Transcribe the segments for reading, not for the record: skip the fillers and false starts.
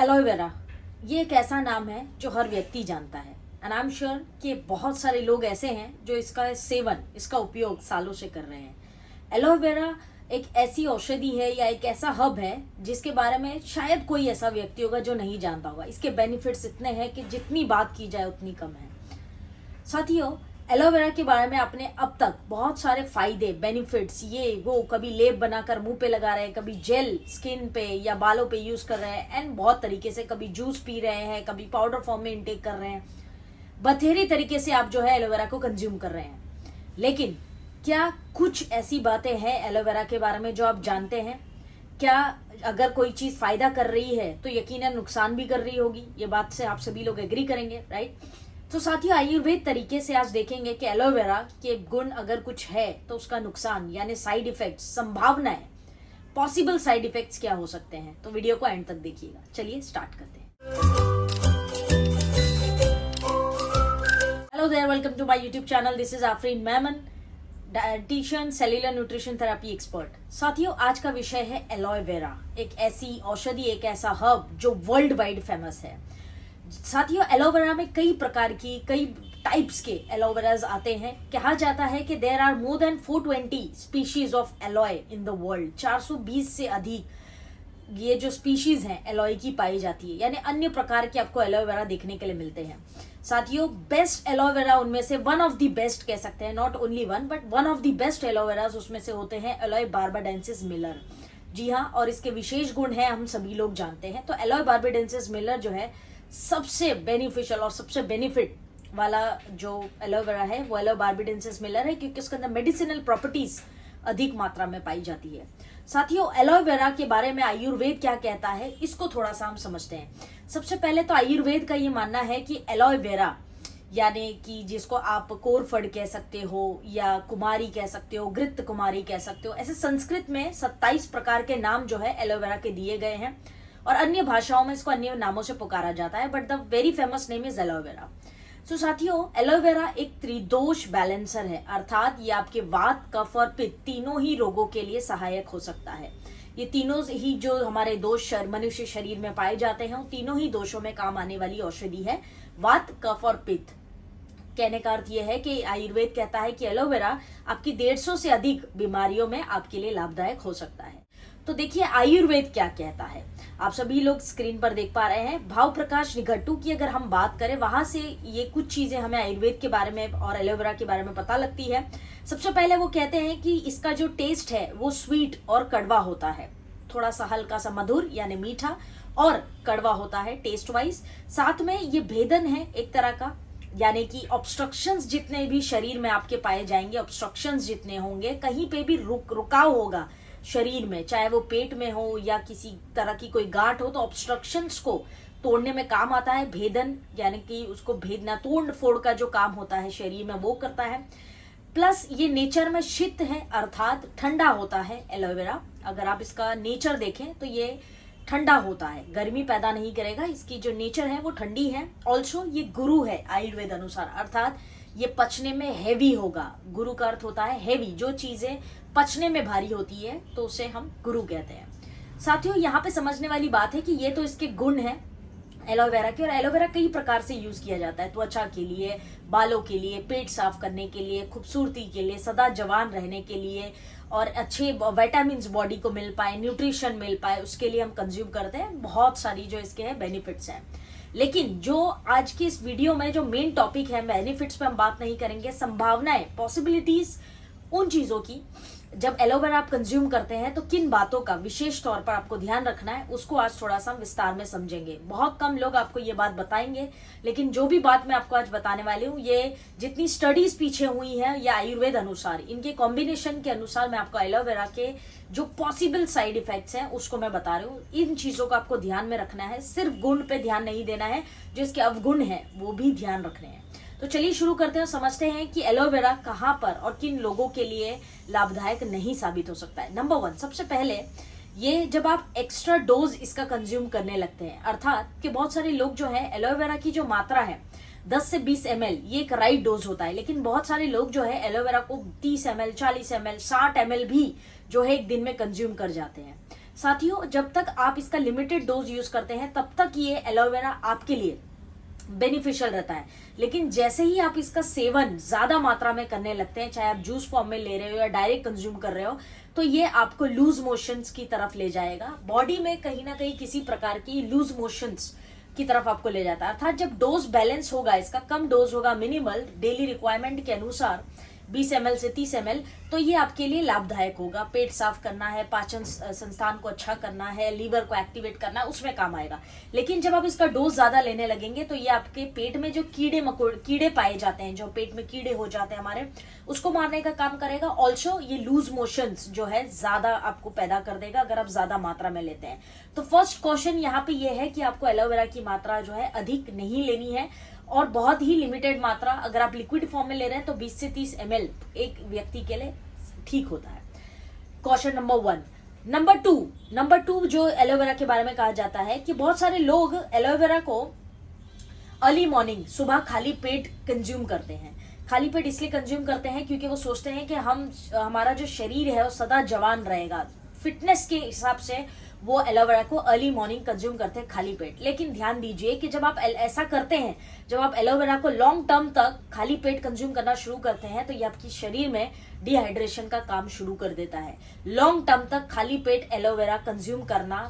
Aloe vera ये एक ऐसा नाम है जो हर व्यक्ति जानता है एंड आई एम श्योर कि बहुत सारे लोग ऐसे हैं जो इसका सेवन, इसका उपयोग सालों से कर रहे हैं। एलोवेरा एक ऐसी औषधि है या एक ऐसा हब है जिसके बारे में शायद कोई ऐसा व्यक्ति होगा जो नहीं जानता होगा। इसके बेनिफिट्स इतने हैं कि जितनी बात की जाए उतनी कम है। साथियों, एलोवेरा के बारे में आपने अब तक बहुत सारे फायदे, बेनिफिट्स, ये वो, कभी लेप बनाकर मुंह पे लगा रहे हैं, कभी जेल स्किन पे या बालों पे यूज कर रहे हैं एंड बहुत तरीके से, कभी जूस पी रहे हैं, कभी पाउडर फॉर्म में इंटेक कर रहे हैं। बथेरी तरीके से आप जो है एलोवेरा को कंज्यूम कर रहे हैं। लेकिन क्या कुछ ऐसी बातें हैं एलोवेरा के बारे में जो आप जानते हैं? क्या अगर कोई चीज फायदा कर रही है तो यकीनन नुकसान भी कर रही होगी। ये बात से आप सभी लोग एग्री करेंगे, राइट? तो साथियों, आयुर्वेद तरीके से आज देखेंगे कि एलोवेरा के गुण अगर कुछ है तो उसका नुकसान यानी साइड इफेक्ट्स, संभावनाएं, पॉसिबल साइड इफेक्ट्स क्या हो सकते हैं। तो वीडियो को एंड तक देखिएगा। चलिए स्टार्ट करते हैं। Hello there, welcome to my YouTube channel. This is Aafreen Memon, dietitian, cellular nutrition therapy expert. साथियों, आज का विषय है एलोवेरा, एक ऐसी औषधि, एक ऐसा हर्ब जो वर्ल्ड वाइड फेमस है। साथियों, एलोवेरा में कई प्रकार की, कई टाइप्स के एलोवेराज आते हैं। कहा जाता है कि there are more than 420 species of aloe in the world. 420 से अधिक ये जो स्पीशीज हैं एलोए की पाई जाती है, यानी अन्य प्रकार के आपको एलोवेरा देखने के लिए मिलते हैं। साथियों, बेस्ट एलोवेरा उनमें से, वन ऑफ द बेस्ट कह सकते हैं, not only one but one of the best aloe veras उसमें से होते हैं एलोए बार्बाडेंसिस मिलर। जी हाँ, और इसके विशेष गुण हैं हम सभी लोग जानते हैं। तो एलोए बार्बाडेंसिस मिलर जो है सबसे बेनिफिशियल और सबसे बेनिफिट वाला जो एलोवेरा है वो एलोए बार्बाडेंसिस मिलर है, क्योंकि उसके अंदर मेडिसिनल प्रॉपर्टीज अधिक मात्रा में पाई जाती है। साथियों, एलोवेरा के बारे में आयुर्वेद क्या कहता है, इसको थोड़ा सा हम समझते हैं। सबसे पहले तो आयुर्वेद का ये मानना है कि एलोवेरा यानी कि जिसको आप कोरफड कह सकते हो या कुमारी कह सकते हो, घृत कुमारी कह सकते हो, ऐसे संस्कृत में 27 प्रकार के नाम जो है एलोवेरा के दिए गए हैं और अन्य भाषाओं में इसको अन्य नामों से पुकारा जाता है, but the very famous name is aloe vera. So साथियों, एलोवेरा एक त्रिदोष बैलेंसर है, अर्थात ये आपके वात, कफ और पित्त तीनों ही रोगों के लिए सहायक हो सकता है। ये तीनों ही जो हमारे दोष मनुष्य शरीर में पाए जाते हैं, तीनों ही दोषों में काम आने वाली औषधि है, वात, कफ और पित्त। कहने का अर्थ यह है कि आयुर्वेद कहता है कि एलोवेरा आपकी 150 से अधिक बीमारियों में आपके लिए लाभदायक हो सकता है। तो देखिए आयुर्वेद क्या कहता है, आप सभी लोग स्क्रीन पर देख पा रहे हैं। भाव प्रकाश निघट्टू की अगर हम बात करें, वहां से ये कुछ चीजें हमें आयुर्वेद के बारे में और एलोवेरा के बारे में पता लगती है। सबसे पहले वो कहते हैं कि इसका जो टेस्ट है वो स्वीट और कड़वा होता है, थोड़ा सा हल्का सा मधुर यानी मीठा और कड़वा होता है टेस्ट वाइज। साथ में ये भेदन है एक तरह का, यानी कि ऑब्स्ट्रक्शंस जितने भी शरीर में आपके पाए जाएंगे, ऑब्स्ट्रक्शंस जितने होंगे, कहीं पे भी रुकाव होगा शरीर में, चाहे वो पेट में हो या किसी तरह की कोई गांठ हो, तो ऑब्स्ट्रक्शंस को तोड़ने में काम आता है भेदन, यानी कि उसको भेदना, तोड़ फोड़ का जो काम होता है शरीर में वो करता है। प्लस ये नेचर में शीत है, अर्थात ठंडा होता है एलोवेरा। अगर आप इसका नेचर देखें तो ये ठंडा होता है, गर्मी पैदा नहीं करेगा, इसकी जो नेचर है वो ठंडी है। ऑल्सो ये गुरु है आयुर्वेद अनुसार, अर्थात ये पचने में हैवी होगा। गुरु का अर्थ होता है हैवी, जो चीजें पचने में भारी होती है तो उसे हम गुरु कहते हैं। साथियों, यहाँ पे समझने वाली बात है कि ये तो इसके गुण हैं एलोवेरा के, और एलोवेरा कई प्रकार से यूज किया जाता है, त्वचा के लिए, बालों के लिए, पेट साफ करने के लिए, खूबसूरती के लिए, सदा जवान रहने के लिए, और अच्छे विटामिन्स बॉडी को मिल पाए, न्यूट्रिशन मिल पाए, उसके लिए हम कंज्यूम करते हैं। बहुत सारी जो इसके हैं बेनिफिट्स हैं। लेकिन जो आज की इस वीडियो में जो मेन टॉपिक है, बेनिफिट्स पे हम बात नहीं करेंगे, संभावनाएं, पॉसिबिलिटीज, उन चीजों की जब एलोवेरा आप कंज्यूम करते हैं तो किन बातों का विशेष तौर पर आपको ध्यान रखना है, उसको आज थोड़ा सा विस्तार में समझेंगे। बहुत कम लोग आपको ये बात बताएंगे, लेकिन जो भी बात मैं आपको आज बताने वाली हूँ, ये जितनी स्टडीज पीछे हुई है या आयुर्वेद अनुसार, इनके कॉम्बिनेशन के अनुसार मैं आपको एलोवेरा के जो पॉसिबल साइड इफेक्ट्स हैं उसको मैं बता रही हूँ। इन चीजों को आपको ध्यान में रखना है, सिर्फ गुण पे ध्यान नहीं देना है, जो इसके अवगुण है वो भी ध्यान रखने हैं। तो चलिए शुरू करते हैं, समझते हैं कि एलोवेरा कहाँ पर और किन लोगों के लिए लाभदायक नहीं साबित हो सकता है। नंबर 1, सबसे पहले ये जब आप एक्स्ट्रा डोज इसका कंज्यूम करने लगते हैं, अर्थात कि बहुत सारे लोग जो है एलोवेरा की जो मात्रा है 10 से 20 ml, ये एक राइट डोज होता है, लेकिन बहुत सारे लोग जो है एलोवेरा को 30 ml, 40 ml, 60 ml भी जो है एक दिन में कंज्यूम कर जाते हैं। साथियों, जब तक आप इसका लिमिटेड डोज यूज करते हैं तब तक ये एलोवेरा आपके लिए बेनिफिशियल रहता है। लेकिन जैसे ही आप इसका सेवन ज्यादा मात्रा में करने लगते हैं, चाहे आप जूस फॉर्म में ले रहे हो या डायरेक्ट कंज्यूम कर रहे हो, तो ये आपको लूज मोशंस की तरफ ले जाएगा। बॉडी में कहीं ना कहीं किसी प्रकार की लूज मोशंस की तरफ आपको ले जाता है। अर्थात जब डोज बैलेंस होगा, इसका कम डोज होगा, मिनिमल डेली रिक्वायरमेंट के अनुसार 20 ml से 30 ml, तो ये आपके लिए लाभदायक होगा। पेट साफ करना है, पाचन संस्थान को अच्छा करना है, लीवर को एक्टिवेट करना है, उसमें काम आएगा। लेकिन जब आप इसका डोज ज्यादा लेने लगेंगे तो ये आपके पेट में जो कीड़े पाए जाते हैं, जो पेट में कीड़े हो जाते हैं हमारे, उसको मारने का काम करेगा। ऑल्सो ये लूज मोशंस जो है ज्यादा आपको पैदा कर देगा अगर आप ज्यादा मात्रा में लेते हैं। तो फर्स्ट क्वेश्चन यहाँ पे ये है कि आपको एलोवेरा की मात्रा जो है अधिक नहीं लेनी है, और बहुत ही लिमिटेड मात्रा। अगर आप लिक्विड फॉर्म में ले रहे हैं तो 20 से 30 ml एक व्यक्ति के लिए ठीक होता है। Question number 1। नंबर टू जो एलोवेरा के बारे में कहा जाता है कि बहुत सारे लोग एलोवेरा को अर्ली मॉर्निंग, सुबह खाली पेट कंज्यूम करते हैं। खाली पेट इसलिए कंज्यूम करते हैं क्योंकि वो सोचते हैं कि हमारा जो शरीर है वो सदा जवान रहेगा। फिटनेस के हिसाब से वो एलोवेरा को अर्ली मॉर्निंग कंज्यूम करते हैं खाली पेट। लेकिन ध्यान दीजिए कि जब आप ऐसा करते हैं, जब आप एलोवेरा को लॉन्ग टर्म तक खाली पेट कंज्यूम करना शुरू करते हैं, तो ये आपकी शरीर में डिहाइड्रेशन का काम शुरू कर देता है। लॉन्ग टर्म तक खाली पेट एलोवेरा कंज्यूम करना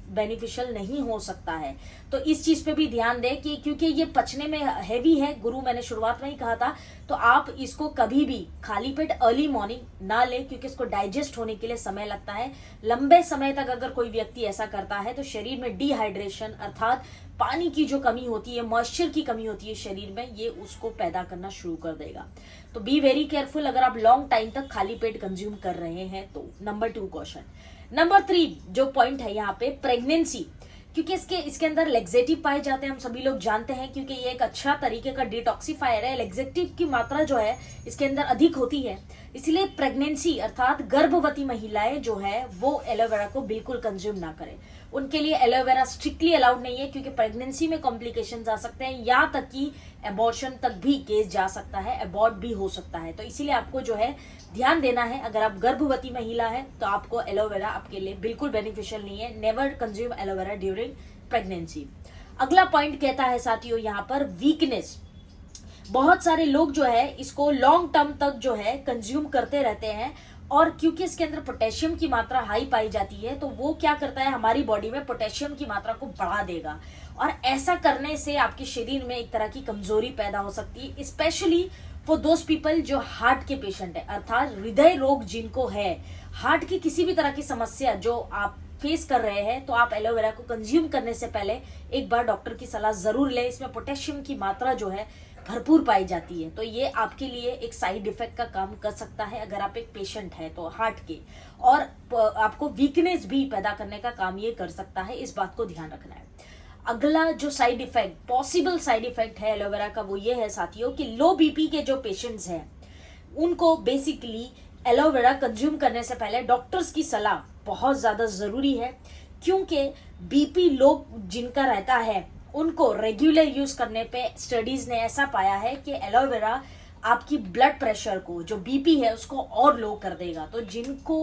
बेनिफिशियल नहीं हो सकता है। तो इस चीज पे भी ध्यान दें कि क्योंकि ये पचने में हैवी है, गुरु मैंने शुरुआत में ही कहा था, तो आप इसको कभी भी खाली पेट अर्ली मॉर्निंग ना लें, क्योंकि इसको डाइजेस्ट होने के लिए समय लगता है। लंबे समय तक अगर कोई व्यक्ति ऐसा करता है तो शरीर में डिहाइड्रेशन अर्थात पानी की जो कमी होती है, मॉइस्चर की कमी होती है शरीर में, ये उसको पैदा करना शुरू कर देगा। तो बी वेरी केयरफुल अगर आप लॉन्ग टाइम तक खाली पेट कंज्यूम कर रहे हैं तो। Number 2 question. नंबर 3 जो पॉइंट है यहाँ पे, प्रेगनेंसी। क्योंकि इसके अंदर लेक्सेटिव पाए जाते हैं, हम सभी लोग जानते हैं, क्योंकि ये एक अच्छा तरीके का डिटॉक्सिफायर है। लेक्सेटिव की मात्रा जो है इसके अंदर अधिक होती है, इसलिए प्रेगनेंसी अर्थात गर्भवती महिलाएं जो है वो एलोवेरा को बिल्कुल कंज्यूम ना करें। उनके लिए एलोवेरा स्ट्रिक्टली अलाउड नहीं है, क्योंकि प्रेगनेंसी में कॉम्प्लिकेशंस आ सकते हैं, यहाँ तक कि एबॉर्शन तक भी केस जा सकता है, एबॉर्ट भी हो सकता है। तो इसीलिए आपको जो है ध्यान देना है। अगर आप गर्भवती महिला है तो आपको एलोवेरा आपके लिए बिल्कुल बेनिफिशियल नहीं है। Never consume aloe vera during pregnancy. अगला पॉइंट कहता है साथियों यहाँ पर वीकनेस। बहुत सारे लोग जो है इसको लॉन्ग टर्म तक जो है कंज्यूम करते रहते हैं, और क्योंकि इसके अंदर पोटेशियम की मात्रा हाई पाई जाती है तो वो क्या करता है, हमारी बॉडी में पोटेशियम की मात्रा को बढ़ा देगा, और ऐसा करने से आपके शरीर में एक तरह की कमजोरी पैदा हो सकती है। स्पेशली फॉर दोज पीपल जो हार्ट के पेशेंट है, अर्थात हृदय रोग जिनको है, हार्ट की किसी भी तरह की समस्या जो आप फेस कर रहे हैं, तो आप एलोवेरा को कंज्यूम करने से पहले एक बार डॉक्टर की सलाह जरूर लें। इसमें पोटेशियम की मात्रा जो है भरपूर पाई जाती है, तो ये आपके लिए एक साइड इफेक्ट का काम कर सकता है अगर आप एक पेशेंट है तो हार्ट के, और आपको वीकनेस भी पैदा करने का काम ये कर सकता है। इस बात को ध्यान रखना है। अगला जो side effect, possible side effect है एलोवेरा का, वो ये है साथियों कि लो बीपी के जो पेशेंट्स हैं उनको बेसिकली एलोवेरा कंज्यूम करने से पहले डॉक्टर्स की सलाह बहुत ज्यादा जरूरी है, क्योंकि बीपी लो जिनका रहता है उनको रेगुलर यूज करने पे स्टडीज ने ऐसा पाया है कि एलोवेरा आपकी ब्लड प्रेशर को, जो बीपी है उसको और लो कर देगा। तो जिनको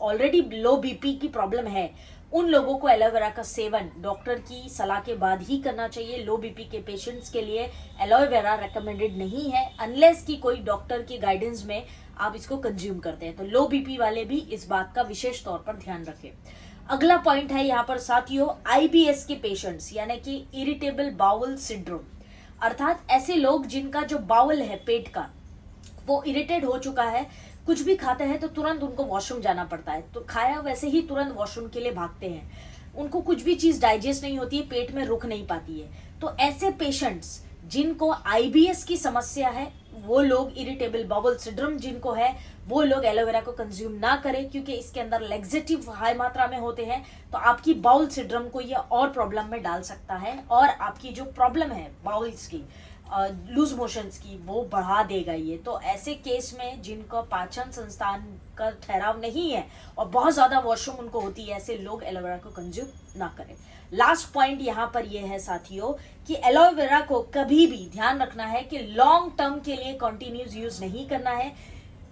ऑलरेडी लो बीपी की प्रॉब्लम है उन लोगों को एलोवेरा का सेवन डॉक्टर की सलाह के बाद ही करना चाहिए। लो बीपी के पेशेंट्स के लिए एलोवेरा रेकमेंडेड नहीं है, अनलेस कि कोई डॉक्टर की गाइडेंस में आप इसको कंज्यूम करते हैं। तो लो बीपी वाले भी इस बात का विशेष तौर पर ध्यान रखें। अगला पॉइंट है यहाँ पर साथियों, आईबीएस के पेशेंट्स, यानी कि इरिटेबल बाउल सिंड्रोम, अर्थात ऐसे लोग जिनका जो बाउल है पेट का वो इरिटेट हो चुका है, कुछ भी खाते हैं तो तुरंत उनको वॉशरूम जाना पड़ता है, तो खाया वैसे ही तुरंत वॉशरूम के लिए भागते हैं, उनको कुछ भी चीज डाइजेस्ट नहीं होती है, पेट में रुक नहीं पाती है। तो ऐसे पेशेंट्स जिनको आईबीएस की समस्या है, वो लोग, इरिटेबल बाउल सिंड्रोम जिनको है, वो लोग एलोवेरा को कंज्यूम ना करें, क्योंकि इसके अंदर लेक्सेटिव हाई मात्रा में होते हैं। तो आपकी बाउल सिंड्रोम को ये और प्रॉब्लम में डाल सकता है, और आपकी जो प्रॉब्लम है बाउल्स की, लूज मोशंस की, वो बढ़ा देगा ये। तो ऐसे केस में जिनको पाचन संस्थान का ठहराव नहीं है और बहुत ज्यादा वॉशरूम उनको होती है, ऐसे लोग एलोवेरा को कंज्यूम ना करें। लास्ट पॉइंट यहाँ पर ये है साथियों कि एलोवेरा को कभी भी ध्यान रखना है कि लॉन्ग टर्म के लिए कंटिन्यूस यूज नहीं करना है।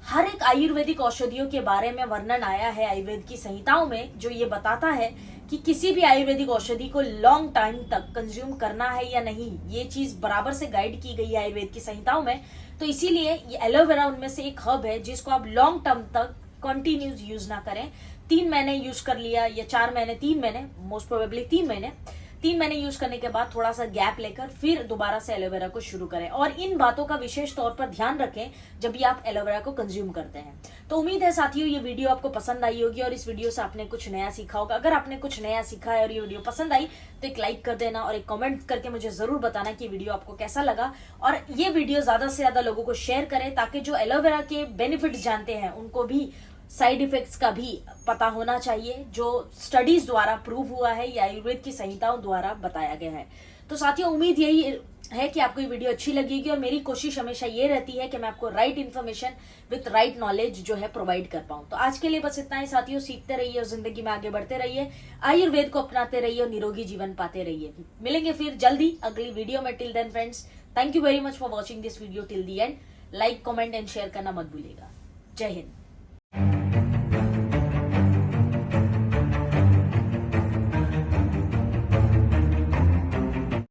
हर एक आयुर्वेदिक औषधियों के बारे में वर्णन आया है आयुर्वेद की संहिताओं में, जो ये बताता है कि किसी भी आयुर्वेदिक औषधि को लॉन्ग टाइम तक कंज्यूम करना है या नहीं, ये चीज बराबर से गाइड की गई है आयुर्वेद की संहिताओं में। तो इसीलिए ये एलोवेरा उनमें से एक हर्ब है जिसको आप लॉन्ग टर्म तक कंटिन्यूस यूज ना करें। 3 महीने यूज कर लिया या 4 महीने, 3 महीने, मोस्ट प्रोबेबली 3 महीने यूज करने के बाद थोड़ा सा गैप लेकर फिर दोबारा से एलोवेरा को शुरू करें। और इन बातों का विशेष तौर पर ध्यान रखें जब भी आप एलोवेरा को कंज्यूम करते हैं। तो उम्मीद है साथियों ये वीडियो आपको पसंद आई होगी और इस वीडियो से आपने कुछ नया सीखा होगा। अगर आपने कुछ नया सीखा है और ये वीडियो पसंद आई तो एक लाइक कर देना और एक कमेंट करके मुझे जरूर बताना कि वीडियो आपको कैसा लगा। और ये वीडियो ज्यादा से ज्यादा लोगों को शेयर करें ताकि जो एलोवेरा के बेनिफिट्स जानते हैं उनको भी साइड इफेक्ट्स का भी पता होना चाहिए, जो स्टडीज द्वारा प्रूव हुआ है या आयुर्वेद की संहिताओं द्वारा बताया गया है। तो साथियों उम्मीद यही है कि आपको ये वीडियो अच्छी लगेगी और मेरी कोशिश हमेशा ये रहती है कि मैं आपको right information with right knowledge जो है प्रोवाइड कर पाऊं। तो आज के लिए बस इतना ही साथियों, सीखते रहिए और जिंदगी में आगे बढ़ते रहिए, आयुर्वेद को अपनाते रहिए और निरोगी जीवन पाते रहिए। मिलेंगे फिर जल्दी अगली वीडियो में। Till then friends, thank you very much for watching this video till the end. Like, comment and share करना मत भूलिएगा। जय हिंद।